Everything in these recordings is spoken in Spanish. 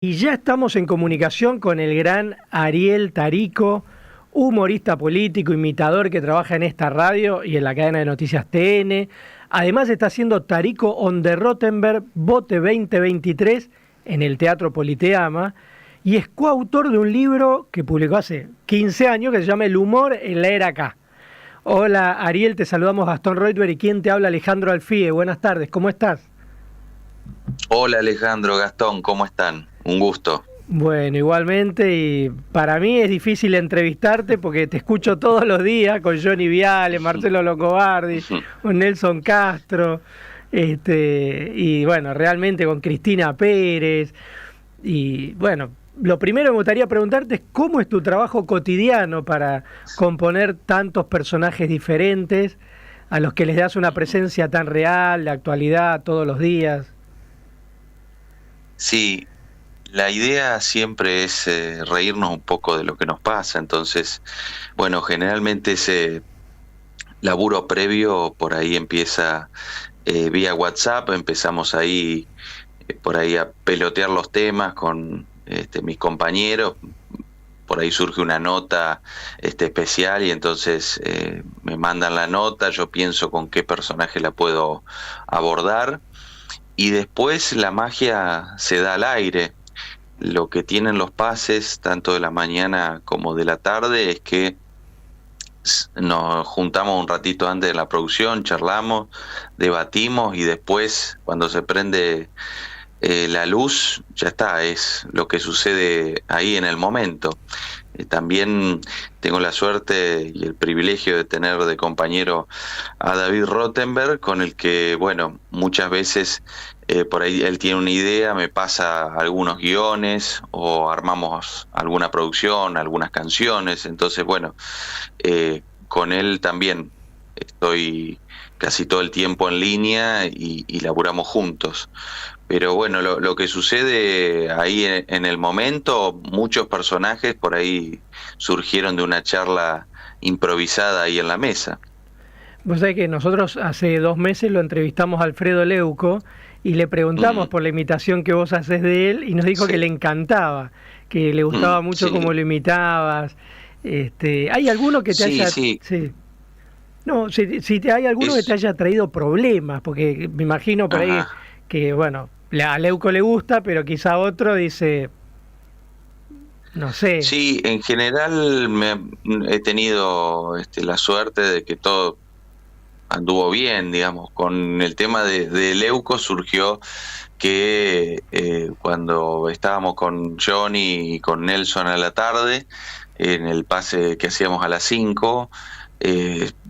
Y ya estamos en comunicación con el gran Ariel Tarico, humorista político, imitador que trabaja en esta radio y en la cadena de noticias TN. Además está haciendo Tarico on the Rottenberg Bote 2023 en el Teatro Politeama y es coautor de un libro que publicó hace 15 años que se llama El humor en la era K. Hola Ariel, te saludamos Gastón Reutberg y quien te habla Alejandro Alfie. Buenas tardes, ¿cómo estás? Hola Alejandro, Gastón, ¿cómo están? Un gusto. Bueno, igualmente, y para mí es difícil entrevistarte porque te escucho todos los días con Johnny Viale, Marcelo Longobardi, con Nelson Castro, y bueno, realmente con Cristina Pérez. Y bueno, lo primero que me gustaría preguntarte es cómo es tu trabajo cotidiano para componer tantos personajes diferentes a los que les das una presencia tan real, de actualidad, todos los días. Sí, la idea siempre es reírnos un poco de lo que nos pasa, entonces, bueno, generalmente ese laburo previo por ahí empieza vía WhatsApp, empezamos ahí por ahí a pelotear los temas con mis compañeros, por ahí surge una nota especial y entonces me mandan la nota, yo pienso con qué personaje la puedo abordar y después la magia se da al aire. Lo que tienen los pases, tanto de la mañana como de la tarde, es que nos juntamos un ratito antes de la producción, charlamos, debatimos y después, cuando se prende la luz, ya está, es lo que sucede ahí en el momento. También tengo la suerte y el privilegio de tener de compañero a David Rottenberg, con el que, bueno, muchas veces por ahí él tiene una idea, me pasa algunos guiones o armamos alguna producción, algunas canciones. Entonces, bueno, con él también estoy casi todo el tiempo en línea y laburamos juntos. Pero bueno, lo que sucede ahí en el momento, muchos personajes por ahí surgieron de una charla improvisada ahí en la mesa. Vos sabés que nosotros hace 2 meses lo entrevistamos a Alfredo Leuco y le preguntamos por la imitación que vos haces de él y nos dijo que le encantaba, que le gustaba mucho cómo lo imitabas. ¿Hay alguno que te haya... Sí. No, si hay alguno que te haya traído problemas, porque me imagino por ahí que, bueno, a Leuco le gusta, pero quizá otro dice, no sé. Sí, en general he tenido la suerte de que todo anduvo bien, digamos. Con el tema de Leuco surgió que cuando estábamos con Johnny y con Nelson a la tarde, en el pase que hacíamos a las 5,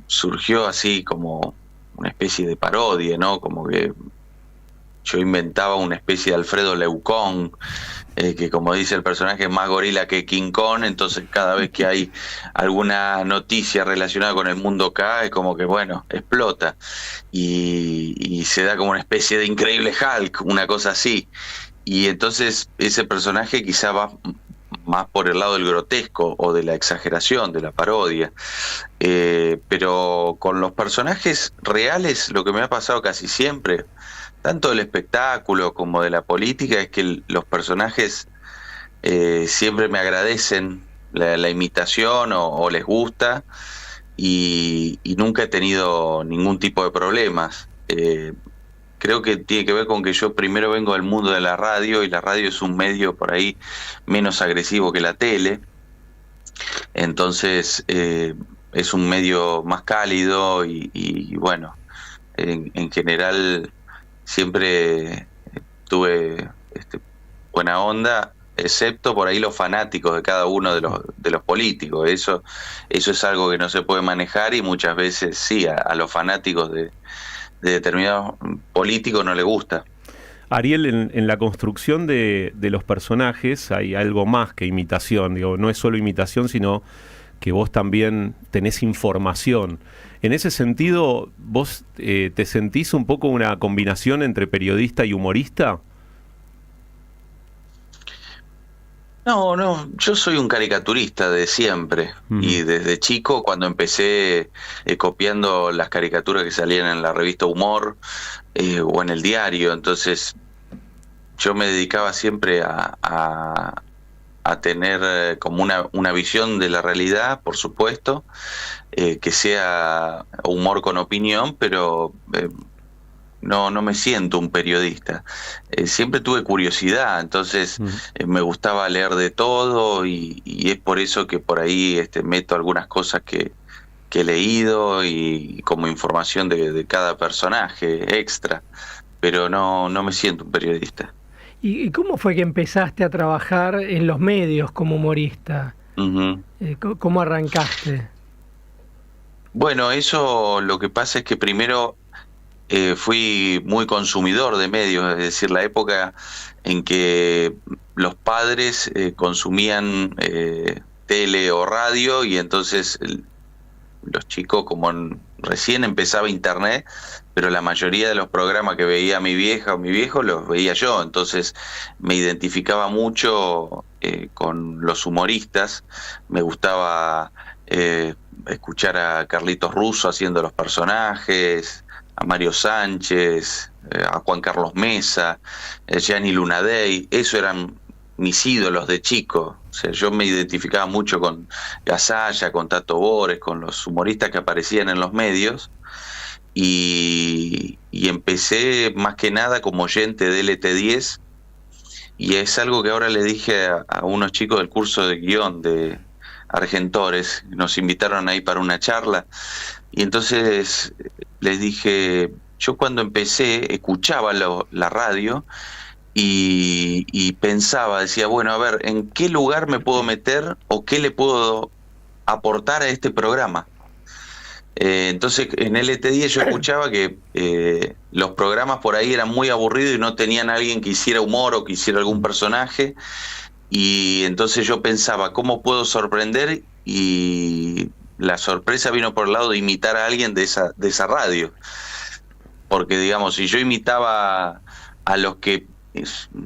surgió así como una especie de parodia, ¿no? Como que yo inventaba una especie de Alfredo Leucón, que como dice el personaje es más gorila que King Kong, entonces cada vez que hay alguna noticia relacionada con el mundo K, es como que bueno, explota y se da como una especie de increíble Hulk, una cosa así. Y entonces ese personaje quizá va más por el lado del grotesco o de la exageración, de la parodia. Pero con los personajes reales, lo que me ha pasado casi siempre, tanto del espectáculo como de la política, es que los personajes siempre me agradecen la imitación o les gusta y nunca he tenido ningún tipo de problemas. Creo que tiene que ver con que yo primero vengo del mundo de la radio y la radio es un medio por ahí menos agresivo que la tele, entonces es un medio más cálido y bueno, en general siempre tuve buena onda, excepto por ahí los fanáticos de cada uno de los políticos. Eso es algo que no se puede manejar y muchas veces sí, a los fanáticos de determinados políticos no les gusta. Ariel, en la construcción de los personajes hay algo más que imitación, digo, no es solo imitación, sino que vos también tenés información. En ese sentido, ¿vos te sentís un poco una combinación entre periodista y humorista? No, yo soy un caricaturista de siempre y desde chico cuando empecé copiando las caricaturas que salían en la revista Humor o en el diario, entonces yo me dedicaba siempre a tener como una visión de la realidad, por supuesto, que sea humor con opinión, pero no me siento un periodista. Siempre tuve curiosidad, entonces me gustaba leer de todo y es por eso que por ahí meto algunas cosas que he leído y como información de cada personaje extra, pero no me siento un periodista. ¿Y cómo fue que empezaste a trabajar en los medios como humorista? Uh-huh. ¿Cómo arrancaste? Bueno, eso lo que pasa es que primero fui muy consumidor de medios, es decir, la época en que los padres consumían tele o radio y entonces los chicos, como recién empezaba internet, pero la mayoría de los programas que veía mi vieja o mi viejo los veía yo, entonces me identificaba mucho con los humoristas, me gustaba escuchar a Carlitos Russo haciendo los personajes, a Mario Sánchez, a Juan Carlos Mesa, Gianni Lunadei, eso eran mis ídolos de chico. O sea, yo me identificaba mucho con Gasalla, con Tato Bores, con los humoristas que aparecían en los medios, y empecé más que nada como oyente de LT10, y es algo que ahora le dije a unos chicos del curso de guión de Argentores, nos invitaron ahí para una charla, y entonces les dije, yo cuando empecé escuchaba la radio y pensaba, decía, bueno, a ver, ¿en qué lugar me puedo meter o qué le puedo aportar a este programa? Entonces en LT10 yo escuchaba que los programas por ahí eran muy aburridos y no tenían a alguien que hiciera humor o que hiciera algún personaje, y entonces yo pensaba, ¿cómo puedo sorprender? Y la sorpresa vino por el lado de imitar a alguien de esa radio, porque digamos, si yo imitaba a los que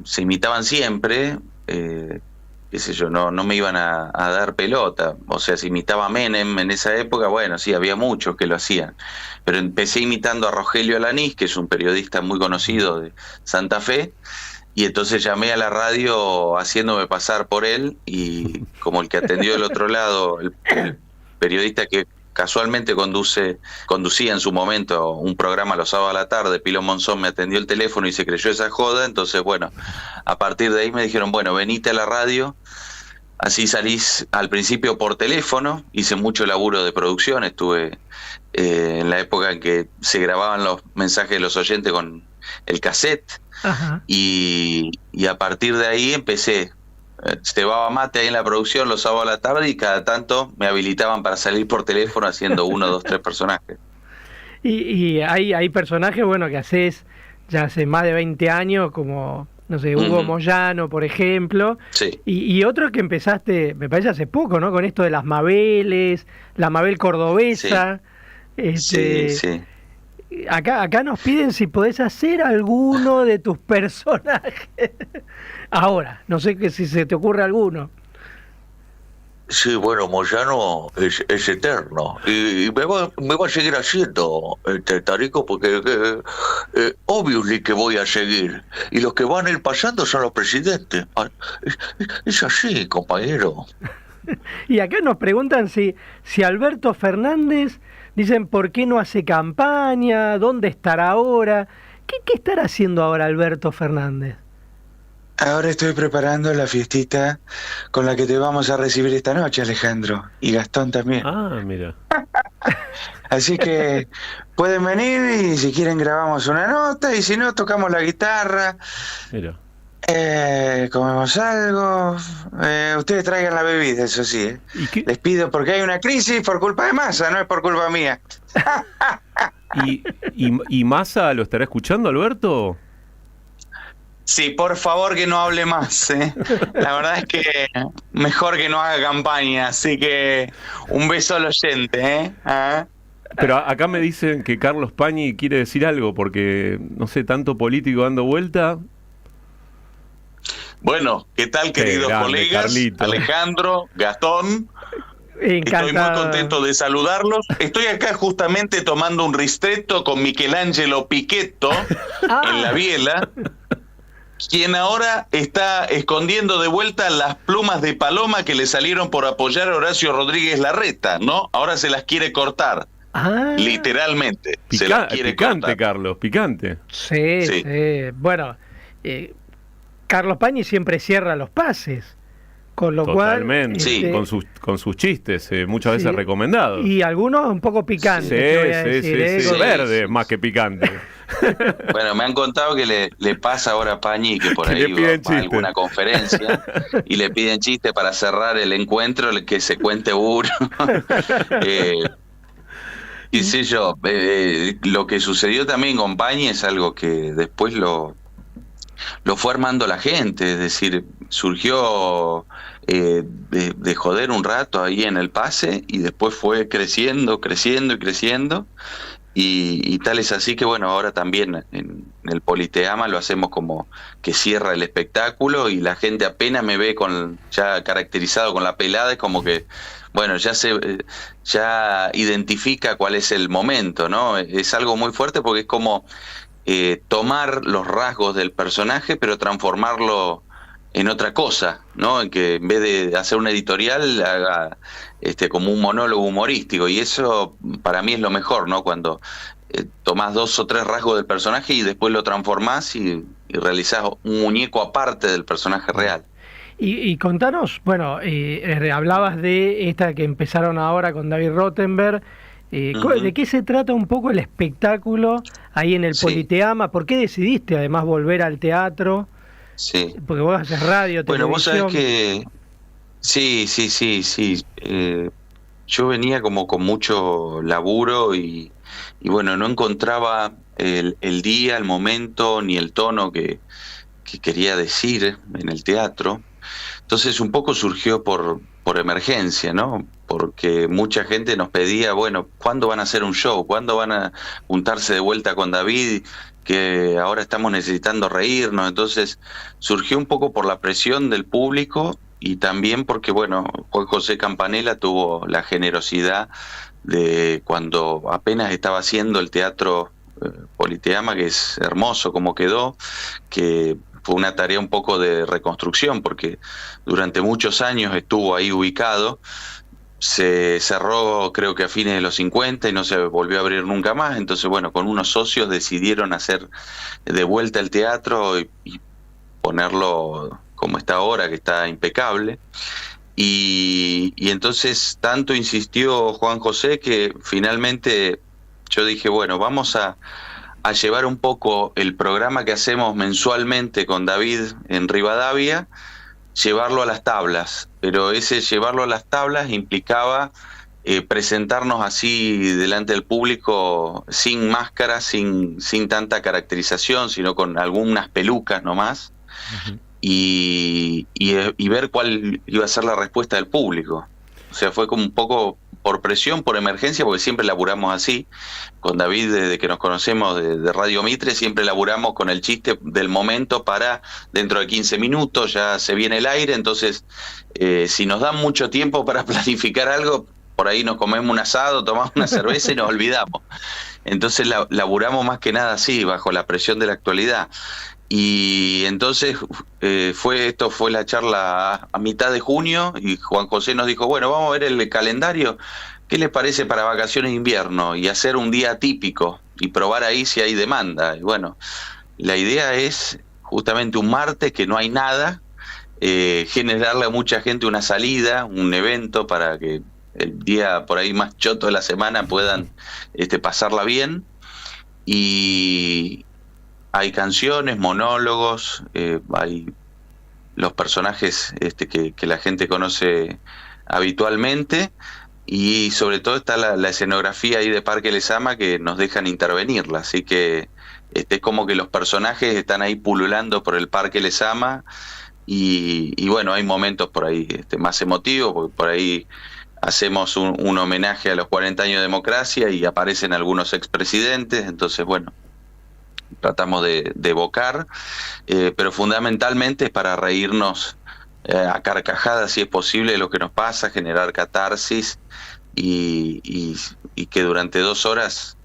se imitaban siempre, qué sé yo, no me iban a dar pelota. O sea, si imitaba a Menem en esa época, bueno, sí, había muchos que lo hacían, pero empecé imitando a Rogelio Alanís, que es un periodista muy conocido de Santa Fe, y entonces llamé a la radio haciéndome pasar por él, y como el que atendió del otro lado, el periodista que casualmente conducía en su momento un programa los sábados a la tarde, Pilo Monzón, me atendió el teléfono y se creyó esa joda. Entonces, bueno, a partir de ahí me dijeron, bueno, venite a la radio, así salís al principio por teléfono. Hice mucho laburo de producción, estuve en la época en que se grababan los mensajes de los oyentes con el cassette. Ajá. Y a partir de ahí empecé. Cebaba mate ahí en la producción los sábados a la tarde y cada tanto me habilitaban para salir por teléfono haciendo 1, 2, 3 personajes. Y hay personajes, bueno, que haces ya hace más de 20 años, como, no sé, Hugo Moyano, por ejemplo. Sí. Y otro que empezaste, me parece hace poco, ¿no? Con esto de las Mabeles, la Mabel cordobesa. Sí. Sí. Acá nos piden si podés hacer alguno de tus personajes. Ahora, no sé si se te ocurre alguno. Sí, bueno, Moyano es eterno y me va a seguir haciendo, Tarico, porque obviously que voy a seguir. Y los que van a ir pasando son los presidentes. Es así, compañero. Y acá nos preguntan si Alberto Fernández, dicen, ¿por qué no hace campaña? ¿Dónde estará ahora? ¿Qué estará haciendo ahora Alberto Fernández? Ahora estoy preparando la fiestita con la que te vamos a recibir esta noche, Alejandro. Y Gastón también. Ah, mira. Así que pueden venir y si quieren grabamos una nota y si no tocamos la guitarra. Mira. Comemos algo. Ustedes traigan la bebida, eso sí. Les pido porque hay una crisis por culpa de Massa, no es por culpa mía. ¿Y Massa lo estará escuchando, Alberto? Sí, por favor que no hable más, ¿eh? La verdad es que mejor que no haga campaña, así que un beso al oyente, ¿eh? ¿Ah? Pero acá me dicen que Carlos Pañi quiere decir algo, porque, no sé, tanto político dando vuelta. Bueno, ¿qué tal, queridos colegas? Carlito. Alejandro, Gastón. Encantado. Estoy muy contento de saludarlos. Estoy acá justamente tomando un ristretto con Michelangelo Pichetto en la biela. quien ahora está escondiendo de vuelta las plumas de paloma que le salieron por apoyar a Horacio Rodríguez Larreta, ¿no? Ahora se las quiere cortar. Literalmente. Se las quiere picante, cortar. Carlos, picante. Sí. Bueno, Carlos Pañi siempre cierra los pases. Con lo Totalmente, cual, con sus chistes, muchas veces recomendados. Y algunos un poco picantes. Sí, verde más que picante. Bueno, me han contado que le pasa ahora a Pañi que por ahí va a alguna conferencia y le piden chiste para cerrar el encuentro, que se cuente uno. Y sé yo, lo que sucedió también con Pañi es algo que después lo fue armando la gente, es decir, surgió de joder un rato ahí en el pase y después fue creciendo y tal es así que bueno, ahora también en el Politeama lo hacemos como que cierra el espectáculo y la gente apenas me ve ya caracterizado con la pelada, es como que bueno, ya identifica cuál es el momento, ¿no? Es algo muy fuerte porque es como tomar los rasgos del personaje pero transformarlo en otra cosa, ¿no? En que en vez de hacer un editorial haga como un monólogo humorístico, y eso para mí es lo mejor, ¿no? Cuando tomás 2 o 3 rasgos del personaje y después lo transformás y realizás un muñeco aparte del personaje real. Y contanos, bueno, hablabas de esta que empezaron ahora con David Rottenberg. ¿De qué se trata un poco el espectáculo ahí en el Politeama? ¿Por qué decidiste además volver al teatro? Sí. Porque vos haces radio, televisión. Bueno, vos sabés que sí. Yo venía como con mucho laburo y bueno, no encontraba el día, el momento ni el tono que quería decir en el teatro. Entonces un poco surgió por emergencia, ¿no? Porque mucha gente nos pedía, bueno, ¿cuándo van a hacer un show? ¿Cuándo van a juntarse de vuelta con David? Que ahora estamos necesitando reírnos. Entonces surgió un poco por la presión del público y también porque, bueno, Juan José Campanella tuvo la generosidad de cuando apenas estaba haciendo el teatro Politeama, que es hermoso como quedó, que fue una tarea un poco de reconstrucción porque durante muchos años estuvo ahí ubicado. Se cerró creo que a fines de los 50 y no se volvió a abrir nunca más. Entonces, bueno, con unos socios decidieron hacer de vuelta el teatro y ponerlo como está ahora, que está impecable. Y entonces tanto insistió Juan José que finalmente yo dije, bueno, vamos a llevar un poco el programa que hacemos mensualmente con David en Rivadavia, llevarlo a las tablas, pero ese llevarlo a las tablas implicaba presentarnos así delante del público sin máscara, sin tanta caracterización, sino con algunas pelucas nomás, y ver cuál iba a ser la respuesta del público. O sea, fue como un poco por presión, por emergencia, porque siempre laburamos así. Con David, desde que nos conocemos de Radio Mitre, siempre laburamos con el chiste del momento para dentro de 15 minutos, ya se viene el aire. Entonces, si nos dan mucho tiempo para planificar algo, por ahí nos comemos un asado, tomamos una cerveza y nos olvidamos. Entonces, laburamos más que nada así, bajo la presión de la actualidad. Y entonces esto fue la charla a mitad de junio y Juan José nos dijo, bueno, vamos a ver el calendario, ¿qué les parece para vacaciones de invierno? Y hacer un día típico y probar ahí si hay demanda. Y bueno, la idea es justamente un martes que no hay nada, generarle a mucha gente una salida, un evento para que el día por ahí más choto de la semana puedan pasarla bien. Y hay canciones, monólogos, hay los personajes que la gente conoce habitualmente y sobre todo está la escenografía ahí de Parque Lezama que nos dejan intervenirla, así que es como que los personajes están ahí pululando por el Parque Lezama y bueno, hay momentos por ahí más emotivos, porque por ahí hacemos un homenaje a los 40 años de democracia y aparecen algunos expresidentes, entonces bueno, tratamos de evocar, pero fundamentalmente es para reírnos a carcajadas, si es posible, de lo que nos pasa, generar catarsis y que durante 2 horas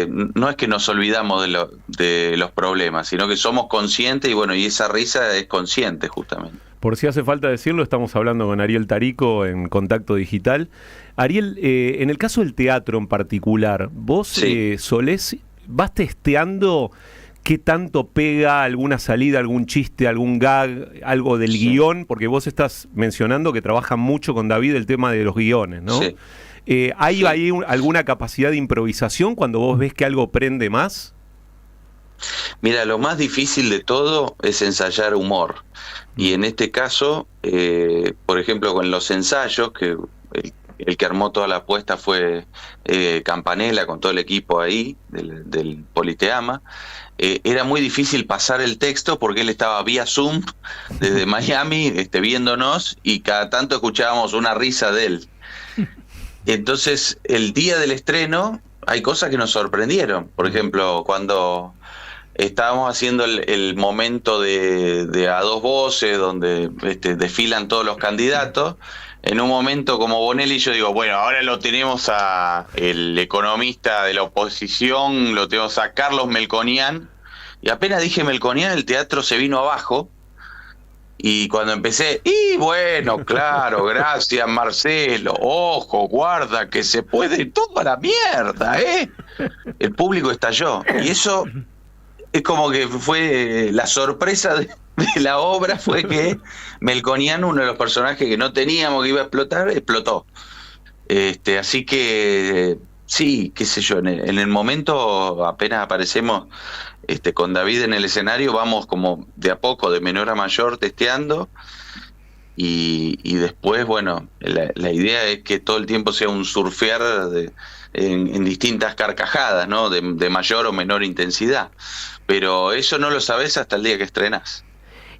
no es que nos olvidamos de los problemas, sino que somos conscientes y bueno, y esa risa es consciente justamente. Por si hace falta decirlo, estamos hablando con Ariel Tarico en Contacto Digital. Ariel, en el caso del teatro en particular, vos vas testeando qué tanto pega alguna salida, algún chiste, algún gag, algo del guión, porque vos estás mencionando que trabajan mucho con David el tema de los guiones, ¿no? Sí. ¿Hay ahí alguna capacidad de improvisación cuando vos ves que algo prende más? Mira, lo más difícil de todo es ensayar humor. Y en este caso, por ejemplo, con los ensayos, que el que armó toda la apuesta fue Campanella, con todo el equipo ahí, del Politeama, era muy difícil pasar el texto porque él estaba vía Zoom desde Miami viéndonos y cada tanto escuchábamos una risa de él. Entonces, el día del estreno, hay cosas que nos sorprendieron. Por ejemplo, cuando estábamos haciendo el momento de A Dos Voces, donde desfilan todos los candidatos, en un momento como Bonelli yo digo, bueno, ahora lo tenemos a el economista de la oposición, lo tenemos a Carlos Melconian, y apenas dije Melconian, el teatro se vino abajo. Y cuando empecé, y bueno, claro, gracias Marcelo, ojo, guarda, que se puede toda la mierda, el público estalló. Y eso es como que fue la sorpresa de la obra, fue que Melconian, uno de los personajes que no teníamos que iba a explotar, explotó. Así que, sí, qué sé yo, en el momento apenas aparecemos con David en el escenario, vamos como de a poco, de menor a mayor, testeando, y después, bueno, la idea es que todo el tiempo sea un surfear en distintas carcajadas, ¿no? De mayor o menor intensidad, pero eso no lo sabés hasta el día que estrenás.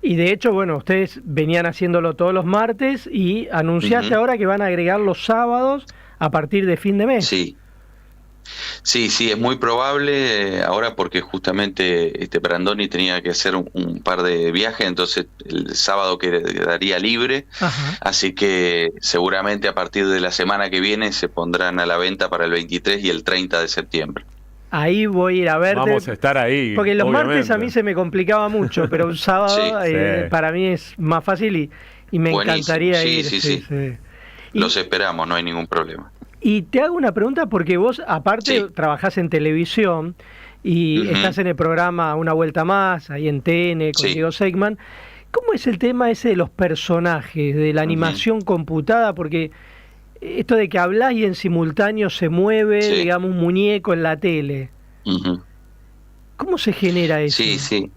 Y de hecho, bueno, ustedes venían haciéndolo todos los martes y anunciaste ahora que van a agregar los sábados a partir de fin de mes. Sí, es muy probable ahora porque justamente Brandoni tenía que hacer un par de viajes, entonces el sábado quedaría libre. Ajá. Así que seguramente a partir de la semana que viene se pondrán a la venta para el 23 y el 30 de septiembre. Ahí voy a ir a verte. Vamos a estar ahí. Porque los martes a mí se me complicaba mucho, pero un sábado para mí es más fácil y me encantaría ir. Sí. Los esperamos, no hay ningún problema. Y te hago una pregunta porque vos, aparte, trabajás en televisión y estás en el programa Una Vuelta Más, ahí en TN, con Diego Seigman. ¿Cómo es el tema ese de los personajes, de la animación computada? Porque esto de que hablás y en simultáneo se mueve, digamos, un muñeco en la tele. ¿Cómo se genera eso? Sí.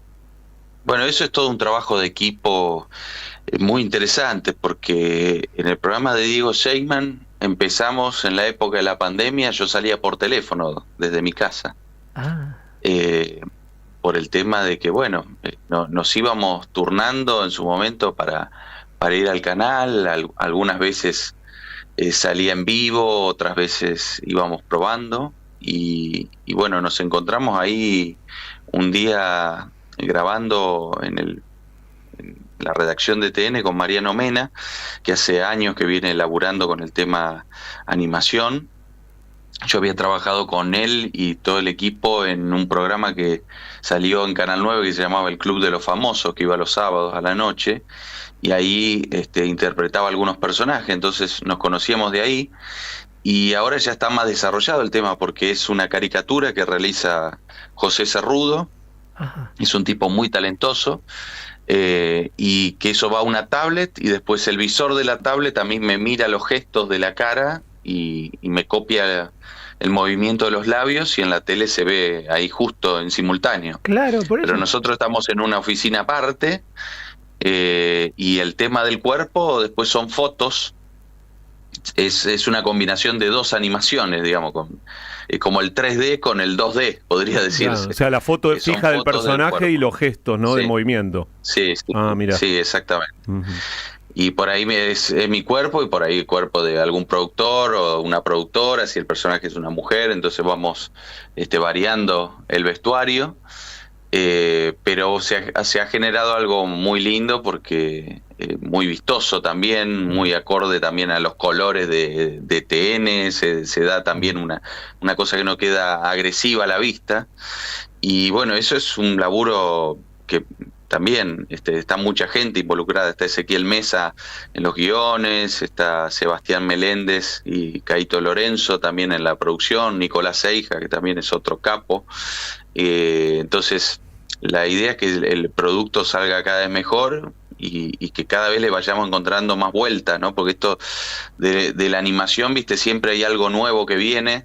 Bueno, eso es todo un trabajo de equipo muy interesante, porque en el programa de Diego Seigman empezamos en la época de la pandemia, yo salía por teléfono desde mi casa. Por el tema de que, bueno, nos íbamos turnando en su momento para ir al canal, algunas veces salía en vivo, otras veces íbamos probando, y bueno, nos encontramos ahí un día grabando en la redacción de TN con Mariano Mena, que hace años que viene laburando con el tema animación. Yo había trabajado con él y todo el equipo en un programa que salió en Canal 9 que se llamaba El Club de los Famosos, que iba los sábados a la noche, y ahí interpretaba algunos personajes, entonces nos conocíamos de ahí, y ahora ya está más desarrollado el tema porque es una caricatura que realiza José Cerrudo. Es un tipo muy talentoso, y que eso va a una tablet y después el visor de la tablet a mí me mira los gestos de la cara y me copia el movimiento de los labios, y en la tele se ve ahí justo en simultáneo. Claro, por eso. Pero nosotros estamos en una oficina aparte, y el tema del cuerpo después son fotos. Es una combinación de dos animaciones, digamos, como el 3D con el 2D, podría decirse. Claro, o sea, la foto fija del personaje y los gestos, ¿no? De movimiento. Sí. Mira. Sí, exactamente. Y por ahí es mi cuerpo, y por ahí el cuerpo de algún productor o una productora, si el personaje es una mujer, entonces vamos variando el vestuario. pero se ha generado algo muy lindo porque muy vistoso también, muy acorde también a los colores de TN, se da también una cosa que no queda agresiva a la vista. Y bueno, eso es un laburo que también está mucha gente involucrada. Está Ezequiel Mesa en los guiones, está Sebastián Meléndez y Caito Lorenzo también en la producción, Nicolás Seija, que también es otro capo. Entonces, la idea es que el producto salga cada vez mejor y que cada vez le vayamos encontrando más vueltas, ¿no? Porque esto de la animación, viste, siempre hay algo nuevo que viene.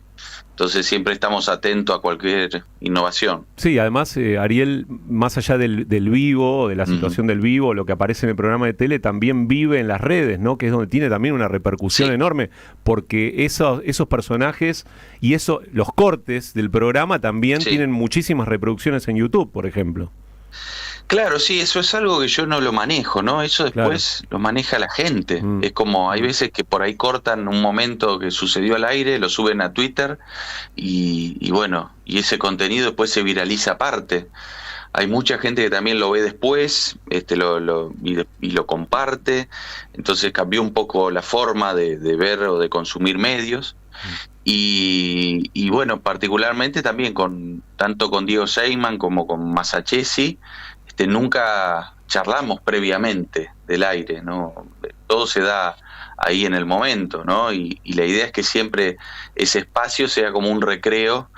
Entonces siempre estamos atentos a cualquier innovación. Sí, además, Ariel, más allá del vivo, de la situación del vivo, lo que aparece en el programa de tele, también vive en las redes, ¿no? Que es donde tiene también una repercusión enorme, porque esos personajes y los cortes del programa también tienen muchísimas reproducciones en YouTube, por ejemplo. Claro, sí, eso es algo que yo no lo manejo, ¿no? Eso después lo maneja la gente. Es como, hay veces que por ahí cortan un momento que sucedió al aire, lo suben a Twitter y bueno, y ese contenido después se viraliza aparte. Hay mucha gente que también lo ve después y lo comparte, entonces cambió un poco la forma de ver o de consumir medios. Y bueno, particularmente también tanto con Diego Seyman como con Masachesi, nunca charlamos previamente del aire, ¿no? Todo se da ahí en el momento, ¿no? Y la idea es que siempre ese espacio sea como un recreo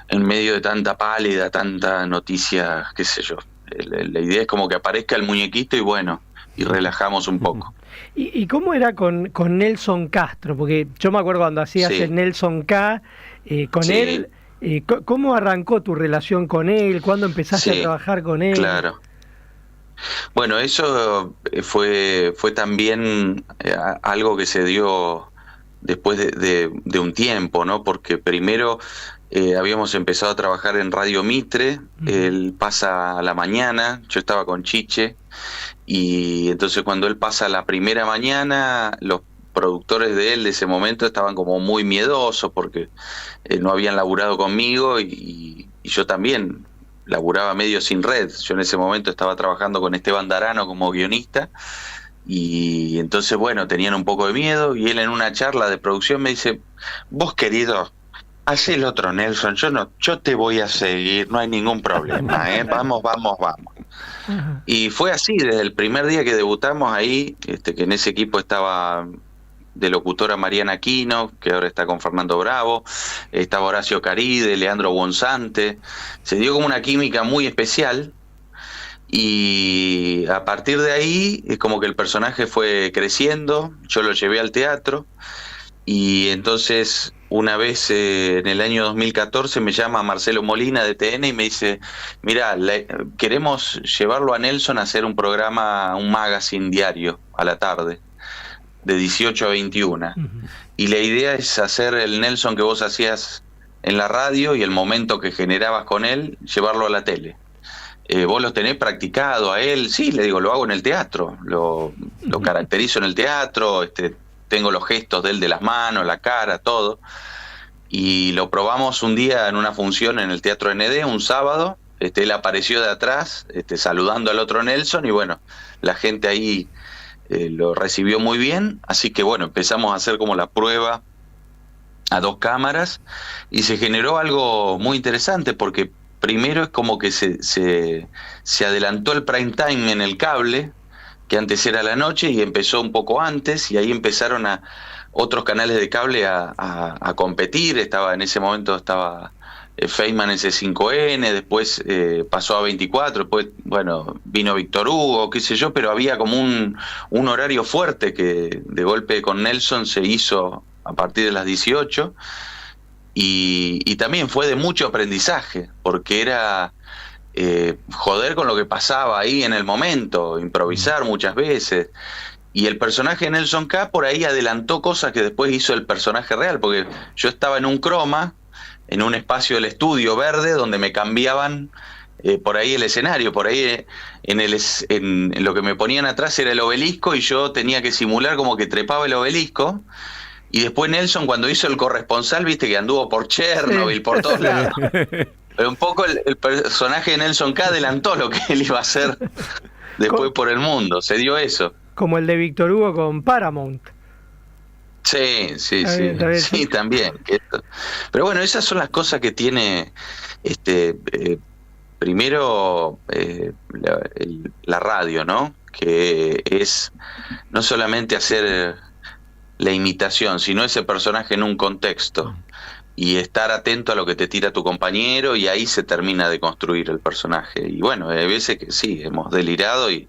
en medio de tanta pálida, tanta noticia, qué sé yo. La idea es como que aparezca el muñequito y bueno, y relajamos un poco. ¿Y cómo era con Nelson Castro? Porque yo me acuerdo cuando hacías el Nelson K, con él, ¿cómo arrancó tu relación con él? ¿Cuándo empezaste a trabajar con él? Claro. Bueno, eso fue también algo que se dio después de un tiempo, ¿no? Porque primero habíamos empezado a trabajar en Radio Mitre, él pasa a la mañana, yo estaba con Chiche, y entonces cuando él pasa a la primera mañana, los productores de él de ese momento estaban como muy miedosos porque no habían laburado conmigo y yo también laburaba medio sin red. Yo en ese momento estaba trabajando con Esteban Darano como guionista y entonces, bueno, tenían un poco de miedo y él en una charla de producción me dice, vos querido, haz el otro Nelson, yo te voy a seguir, no hay ningún problema, vamos. Y fue así, desde el primer día que debutamos ahí, que en ese equipo estaba de locutora Mariana Aquino, que ahora está con Fernando Bravo, estaba Horacio Caride, Leandro Bonsante, se dio como una química muy especial y a partir de ahí es como que el personaje fue creciendo, yo lo llevé al teatro y entonces una vez en el año 2014 me llama Marcelo Molina de TN y me dice, mira, queremos llevarlo a Nelson a hacer un programa, un magazine diario a la tarde, de 18 a 21. Y la idea es hacer el Nelson que vos hacías en la radio y el momento que generabas con él, llevarlo a la tele. ¿Vos lo tenés practicado a él? Sí, le digo, lo hago en el teatro, lo caracterizo en el teatro, tengo los gestos de él de las manos, la cara, todo. Y lo probamos un día en una función en el Teatro ND, un sábado. Él apareció de atrás, saludando al otro Nelson, y bueno, la gente ahí lo recibió muy bien. Así que bueno, empezamos a hacer como la prueba a 2 cámaras y se generó algo muy interesante porque primero es como que se adelantó el prime time en el cable, que antes era la noche y empezó un poco antes, y ahí empezaron a otros canales de cable a competir. En ese momento estaba Feynman S5N, después pasó a 24, después bueno, vino Víctor Hugo, qué sé yo, pero había como un horario fuerte que de golpe con Nelson se hizo a partir de las 18 y también fue de mucho aprendizaje, porque era joder con lo que pasaba ahí en el momento, improvisar muchas veces. Y el personaje de Nelson K por ahí adelantó cosas que después hizo el personaje real, porque yo estaba en un croma, en un espacio del estudio verde, donde me cambiaban por ahí el escenario, por ahí en lo que me ponían atrás era el obelisco y yo tenía que simular como que trepaba el obelisco. Y después Nelson, cuando hizo el corresponsal, viste que anduvo por Chernobyl, por todos lados. Pero un poco el personaje de Nelson K adelantó lo que él iba a hacer después por el mundo, se dio eso. Como el de Víctor Hugo con Paramount. Sí, Está bien. sí, también. Pero bueno, esas son las cosas que tiene, primero, la radio, ¿no? Que es no solamente hacer la imitación, sino ese personaje en un contexto. Y estar atento a lo que te tira tu compañero, y ahí se termina de construir el personaje. Y bueno, hay veces que sí, hemos delirado y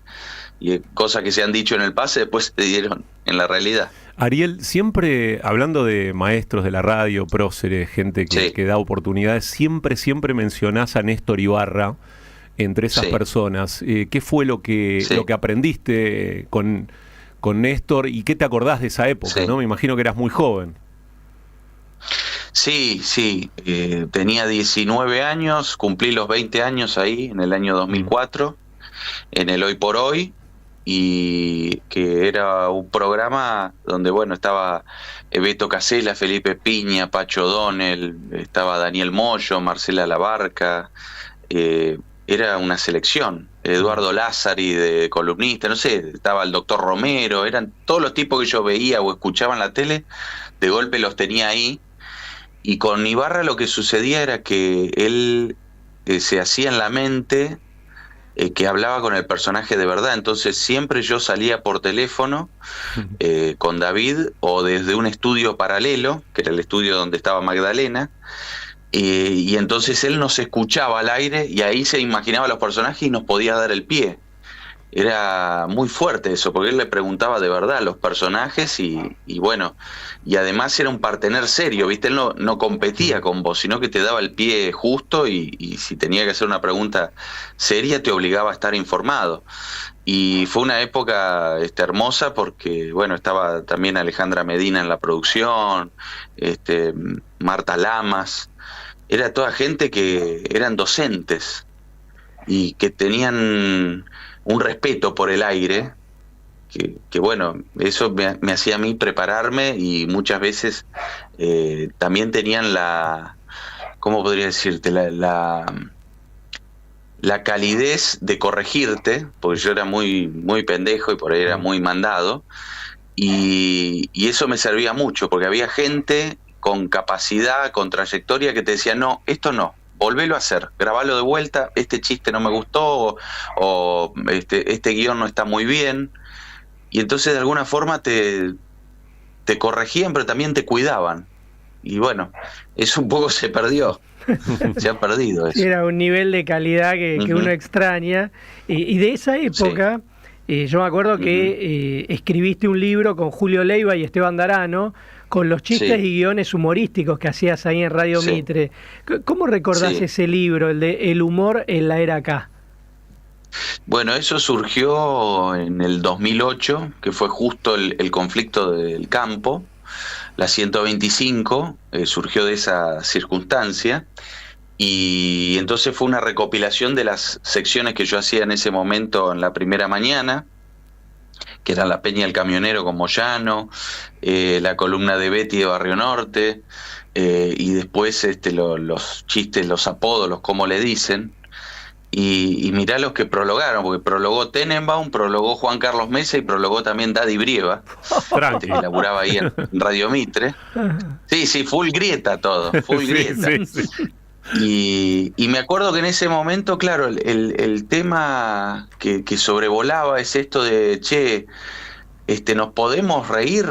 cosas que se han dicho en el pase después se dieron en la realidad. Ariel, siempre hablando de maestros de la radio, próceres, gente que da oportunidades, siempre mencionás a Néstor Ibarra entre esas personas. ¿Qué fue lo que aprendiste con Néstor y qué te acordás de esa época? ¿No? Me imagino que eras muy joven. Sí, tenía 19 años, cumplí los 20 años ahí en el año 2004, en el Hoy por Hoy, y que era un programa donde, bueno, estaba Beto Casella, Felipe Piña, Pacho O'Donnell, estaba Daniel Moyo, Marcela Labarca, era una selección, Eduardo Lázari de columnista, no sé, estaba el doctor Romero, eran todos los tipos que yo veía o escuchaba en la tele, de golpe los tenía ahí. Y con Ibarra lo que sucedía era que él se hacía en la mente que hablaba con el personaje de verdad. Entonces siempre yo salía por teléfono con David, o desde un estudio paralelo, que era el estudio donde estaba Magdalena, y entonces él nos escuchaba al aire y ahí se imaginaba los personajes y nos podía dar el pie. Era muy fuerte eso, porque él le preguntaba de verdad a los personajes y bueno, y además era un partener serio, ¿viste? Él no competía con vos, sino que te daba el pie justo y si tenía que hacer una pregunta seria te obligaba a estar informado. Y fue una época hermosa porque, bueno, estaba también Alejandra Medina en la producción, Marta Lamas, era toda gente que eran docentes y que tenían un respeto por el aire, que bueno, eso me hacía a mí prepararme, y muchas veces también tenían ¿cómo podría decirte? La calidez de corregirte, porque yo era muy pendejo y por ahí era muy mandado, y eso me servía mucho, porque había gente con capacidad, con trayectoria, que te decía, no, esto no, volvelo a hacer, grabalo de vuelta, este chiste no me gustó, o este guión no está muy bien. Y entonces de alguna forma te corregían, pero también te cuidaban. Y bueno, eso un poco se perdió. Se ha perdido eso. Era un nivel de calidad que uno extraña. Y de esa época, yo me acuerdo que escribiste un libro con Julio Leiva y Esteban Darano, con los chistes y guiones humorísticos que hacías ahí en Radio Mitre. ¿Cómo recordás ese libro, el de El humor en la era K? Bueno, eso surgió en el 2008, que fue justo el conflicto del campo, la 125, surgió de esa circunstancia, y entonces fue una recopilación de las secciones que yo hacía en ese momento en la primera mañana, que era La Peña del Camionero con Moyano, la columna de Betty de Barrio Norte, y después los chistes, los apodos, los cómo le dicen. Y mirá los que prologaron, porque prologó Tenenbaum, prologó Juan Carlos Mesa y prologó también Daddy Brieva, que laburaba ahí en Radio Mitre. Sí, full grieta todo, full grieta. Y me acuerdo que en ese momento, claro, el tema que sobrevolaba es esto de, che, ¿nos podemos reír?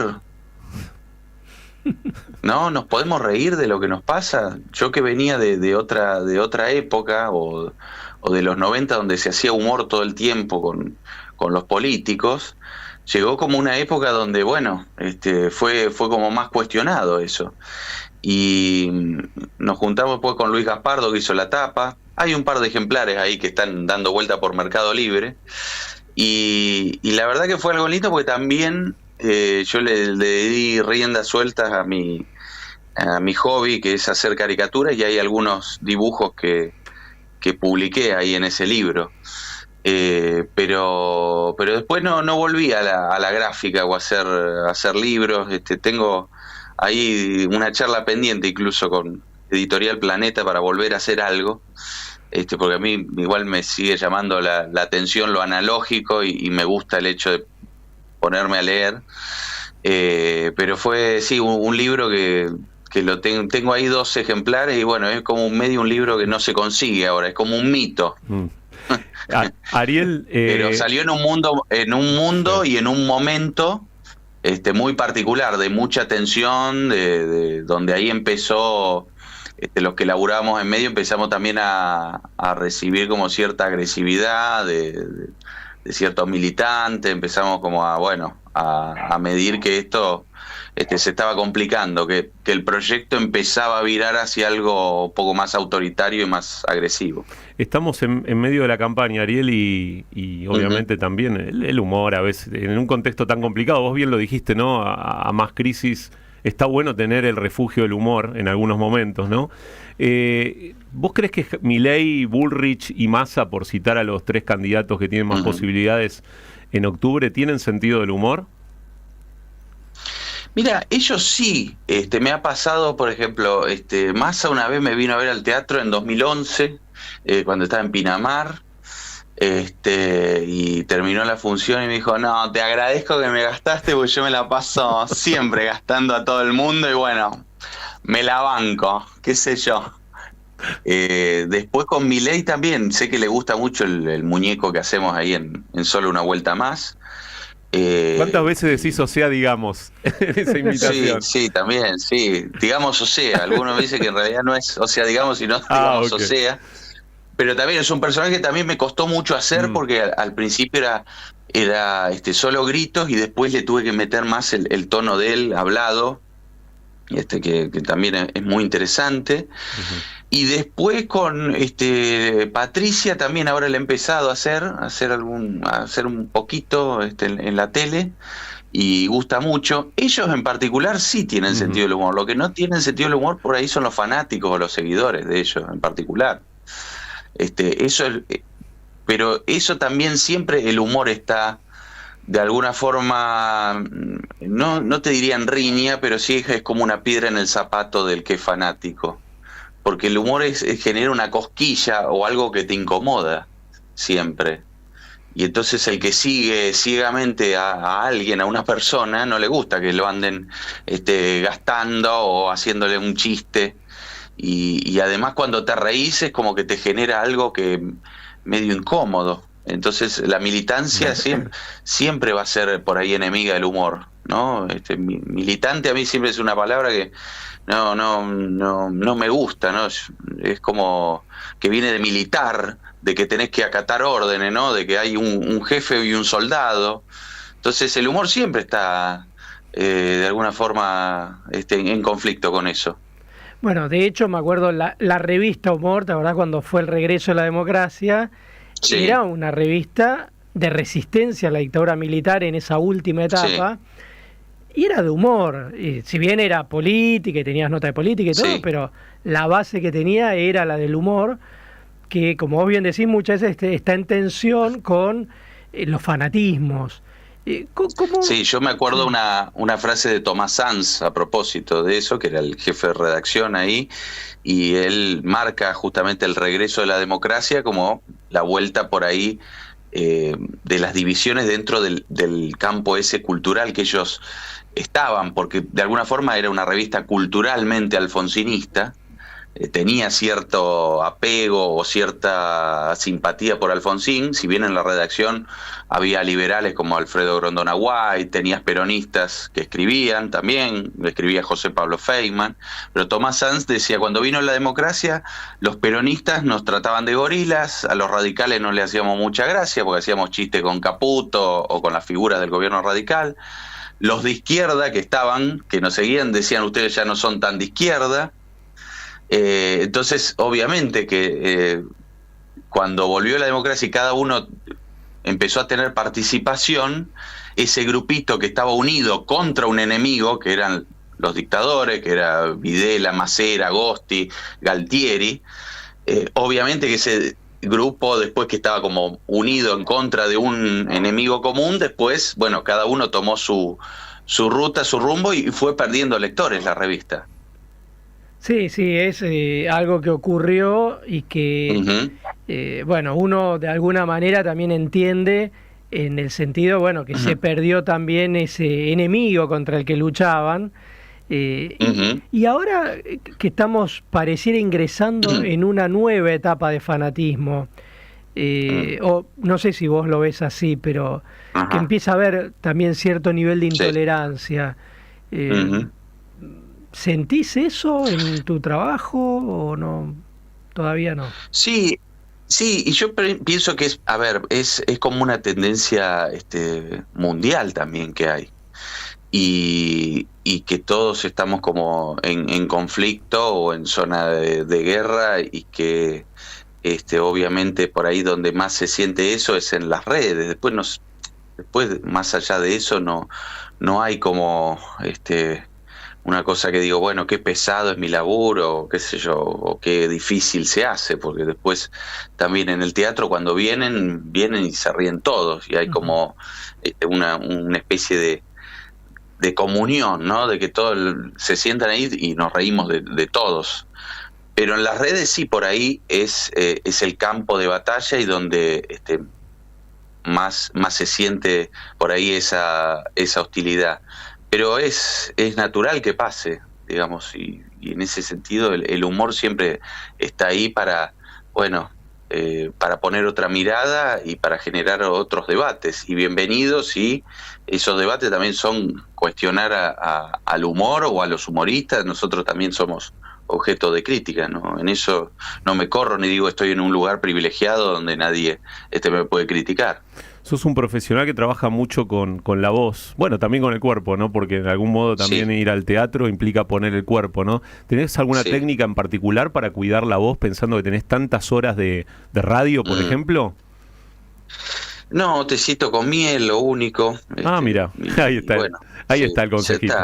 ¿No? ¿Nos podemos reír de lo que nos pasa? Yo que venía de otra época, o de los 90, donde se hacía humor todo el tiempo con los políticos, llegó como una época donde, bueno, fue como más cuestionado eso. Y nos juntamos después con Luis Gaspardo, que hizo la tapa. Hay un par de ejemplares ahí que están dando vuelta por Mercado Libre. Y la verdad que fue algo lindo, porque también yo le di riendas sueltas a mi hobby, que es hacer caricaturas, y hay algunos dibujos que publiqué ahí en ese libro. Pero después no volví a la gráfica o a hacer libros. Tengo ahí una charla pendiente incluso con Editorial Planeta para volver a hacer algo, porque a mí igual me sigue llamando la atención lo analógico y me gusta el hecho de ponerme a leer. Pero fue, sí, un libro que lo tengo ahí 2 ejemplares y bueno, es como un libro que no se consigue ahora, es como un mito. Ariel, pero salió en un mundo y en un momento muy particular, de mucha tensión, de donde ahí empezó, los que laburamos en medio empezamos también a recibir como cierta agresividad de ciertos militantes, empezamos como a medir que esto se estaba complicando, que el proyecto empezaba a virar hacia algo un poco más autoritario y más agresivo. Estamos en medio de la campaña, Ariel, y obviamente también el humor a veces, en un contexto tan complicado, vos bien lo dijiste, ¿no? A más crisis, está bueno tener el refugio del humor en algunos momentos, ¿no? ¿Vos crees que Milei, Bullrich y Massa, por citar a los 3 candidatos que tienen más posibilidades en octubre, tienen sentido del humor? Mira, ellos sí. Me ha pasado, por ejemplo, Massa una vez me vino a ver al teatro en 2011, cuando estaba en Pinamar, y terminó la función y me dijo, no, te agradezco que me gastaste porque yo me la paso siempre gastando a todo el mundo y bueno, me la banco, qué sé yo. Después con Milei también, sé que le gusta mucho el muñeco que hacemos ahí en Solo una vuelta más. ¿Cuántas veces decís o sea, digamos, en esa invitación? Sí, también, sí. Digamos o sea, algunos me dicen que en realidad no es o sea, digamos, sino digamos o sea. Pero también es un personaje que también me costó mucho hacer porque al principio era solo gritos y después le tuve que meter más el tono de él hablado, que también es muy interesante. Y después con Patricia también ahora le he empezado a hacer un poquito en la tele y gusta mucho. Ellos en particular sí tienen sentido del humor. Lo que no tienen sentido del humor por ahí son los fanáticos o los seguidores de ellos en particular. Pero eso también siempre el humor está de alguna forma, no te diría en riña, pero sí es como una piedra en el zapato del que es fanático. Porque el humor genera una cosquilla o algo que te incomoda siempre. Y entonces el que sigue ciegamente a alguien, a una persona, no le gusta que lo anden gastando o haciéndole un chiste. Y además cuando te reís es como que te genera algo que medio incómodo. Entonces la militancia siempre va a ser por ahí enemiga del humor, ¿no? Militante a mí siempre es una palabra que no me gusta, ¿no? Es como que viene de militar, de que tenés que acatar órdenes, ¿no? De que hay un jefe y un soldado. Entonces el humor siempre está de alguna forma en conflicto con eso. Bueno, de hecho me acuerdo la revista Humor, ¿te acordás cuando fue el regreso de la democracia? Sí. Era una revista de resistencia a la dictadura militar en esa última etapa. Sí. Y era de humor, y si bien era política y tenías nota de política y todo, pero la base que tenía era la del humor, que como vos bien decís muchas veces está en tensión con los fanatismos. ¿Cómo? Sí, yo me acuerdo una frase de Tomás Sanz a propósito de eso, que era el jefe de redacción ahí, y él marca justamente el regreso de la democracia como la vuelta por ahí de las divisiones dentro del campo ese cultural que ellos estaban, porque de alguna forma era una revista culturalmente alfonsinista, tenía cierto apego o cierta simpatía por Alfonsín, si bien en la redacción había liberales como Alfredo Grondona White, tenías peronistas que escribían también, escribía José Pablo Feynman, pero Tomás Sanz decía, cuando vino la democracia, los peronistas nos trataban de gorilas, a los radicales no le hacíamos mucha gracia porque hacíamos chistes con Caputo o con las figuras del gobierno radical, los de izquierda que nos seguían decían, ustedes ya no son tan de izquierda. Entonces obviamente que cuando volvió la democracia y cada uno empezó a tener participación, ese grupito que estaba unido contra un enemigo, que eran los dictadores, que era Videla, Macera, Agosti, Galtieri, obviamente que ese grupo después que estaba como unido en contra de un enemigo común, después, bueno, cada uno tomó su ruta, su rumbo y fue perdiendo lectores la revista. Sí, sí, es algo que ocurrió y que, bueno, uno de alguna manera también entiende en el sentido, bueno, que se perdió también ese enemigo contra el que luchaban. Y ahora que estamos, pareciera ingresando en una nueva etapa de fanatismo, o no sé si vos lo ves así, pero que empieza a haber también cierto nivel de intolerancia. ¿Sentís eso en tu trabajo o no? Todavía no. Sí, sí, y yo pienso que a ver, es como una tendencia mundial también que hay. Y que todos estamos como en conflicto o en zona de guerra, y que obviamente por ahí donde más se siente eso es en las redes. Después más allá de eso no hay como una cosa que digo, bueno, qué pesado es mi laburo, o qué sé yo, o qué difícil se hace, porque después también en el teatro cuando vienen y se ríen todos, y hay como una especie de comunión, ¿no? De que todos se sientan ahí y nos reímos de todos. Pero en las redes sí, por ahí es el campo de batalla, y donde más se siente por ahí esa hostilidad. Pero es natural que pase, digamos, y en ese sentido el humor siempre está ahí para, bueno, para poner otra mirada y para generar otros debates, y bienvenidos, y esos debates también son cuestionar al humor o a los humoristas. Nosotros también somos objeto de crítica, ¿no? En eso no me corro ni digo estoy en un lugar privilegiado donde nadie me puede criticar. Sos un profesional que trabaja mucho con la voz, bueno, también con el cuerpo, ¿no? Porque de algún modo también ir al teatro implica poner el cuerpo, ¿no? ¿Tenés alguna técnica en particular para cuidar la voz, pensando que tenés tantas horas de radio, por ejemplo? No, tecito con miel, lo único. Mira, ahí está, bueno, ahí está el consejito.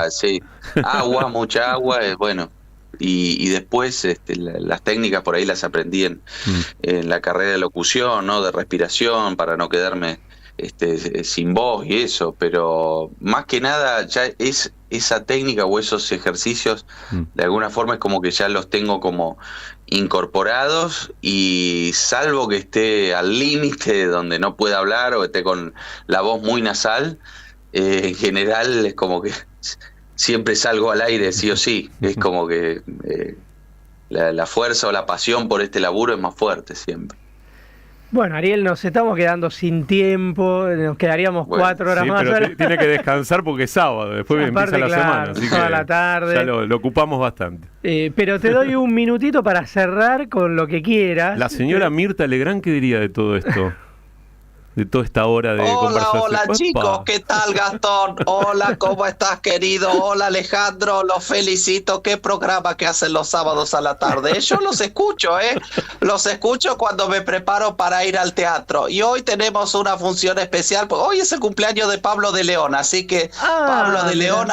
Agua, mucha agua, bueno. Y después las técnicas por ahí las aprendí en la carrera de locución, ¿no? De respiración, para no quedarme sin voz y eso. Pero más que nada ya es esa técnica o esos ejercicios, de alguna forma es como que ya los tengo como incorporados, y salvo que esté al límite donde no pueda hablar o esté con la voz muy nasal, en general es como que siempre salgo al aire sí o sí. Es como que la fuerza o la pasión por este laburo es más fuerte siempre. Bueno, Ariel, nos estamos quedando sin tiempo, nos quedaríamos 4 horas más. Pero tiene que descansar porque es sábado, después empieza la semana, así toda que la tarde. Ya lo ocupamos bastante. Pero te doy un minutito para cerrar con lo que quieras. La señora Mirta Legrand, ¿qué diría de todo esto? De toda esta hora de conversación. Hola chicos, ¿qué tal Gastón? Hola, ¿cómo estás querido? Hola Alejandro, los felicito. ¿Qué programa que hacen los sábados a la tarde? Yo los escucho, los escucho cuando me preparo para ir al teatro. Y hoy tenemos una función especial, porque hoy es el cumpleaños de Pablo de León, así que Pablo de León,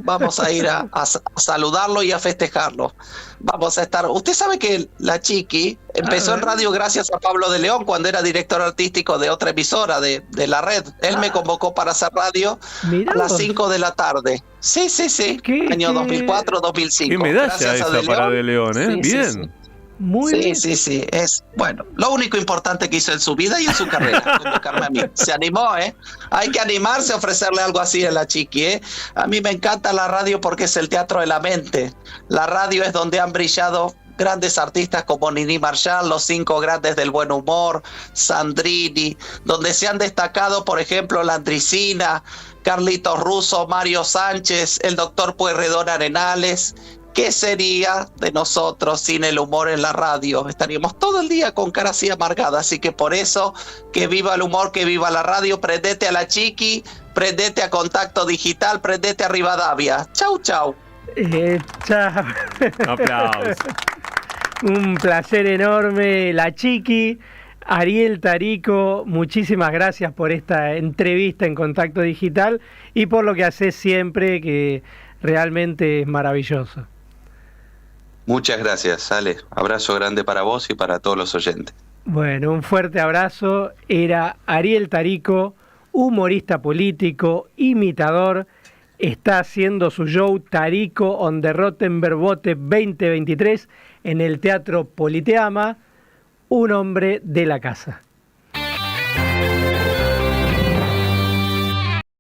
vamos a ir a saludarlo y a festejarlo. Vamos a estar. Usted sabe que la Chiqui empezó en radio gracias a Pablo de León cuando era director artístico de otra emisora de la red. Él me convocó para hacer radio a las 5 de la tarde. Sí. Año 2004-2005. Qué medalla esa para de León, ¿eh? Sí, bien. Sí. Muy bien. Sí. Es, bueno, lo único importante que hizo en su vida y en su carrera, convocarme a mí. Se animó, Hay que animarse a ofrecerle algo así a la Chiqui, A mí me encanta la radio porque es el teatro de la mente. La radio es donde han brillado grandes artistas como Nini Marshall, los 5 grandes del buen humor, Sandrini, donde se han destacado, por ejemplo, Landricina, Carlitos Russo, Mario Sánchez, el doctor Pueyrredón Arenales. ¿Qué sería de nosotros sin el humor en la radio? Estaríamos todo el día con cara así amargada. Así que por eso, que viva el humor, que viva la radio. Prendete a la Chiqui, prendete a Contacto Digital, prendete a Rivadavia. Chau. Chao. Aplausos. Un placer enorme, la Chiqui. Ariel Tarico, muchísimas gracias por esta entrevista en Contacto Digital y por lo que haces siempre, que realmente es maravilloso. Muchas gracias, Ale. Abrazo grande para vos y para todos los oyentes. Bueno, un fuerte abrazo. Era Ariel Tarico, humorista político, imitador está haciendo su show Tarico on the Rottenberg Bote 2023 en el Teatro Politeama, un hombre de la casa.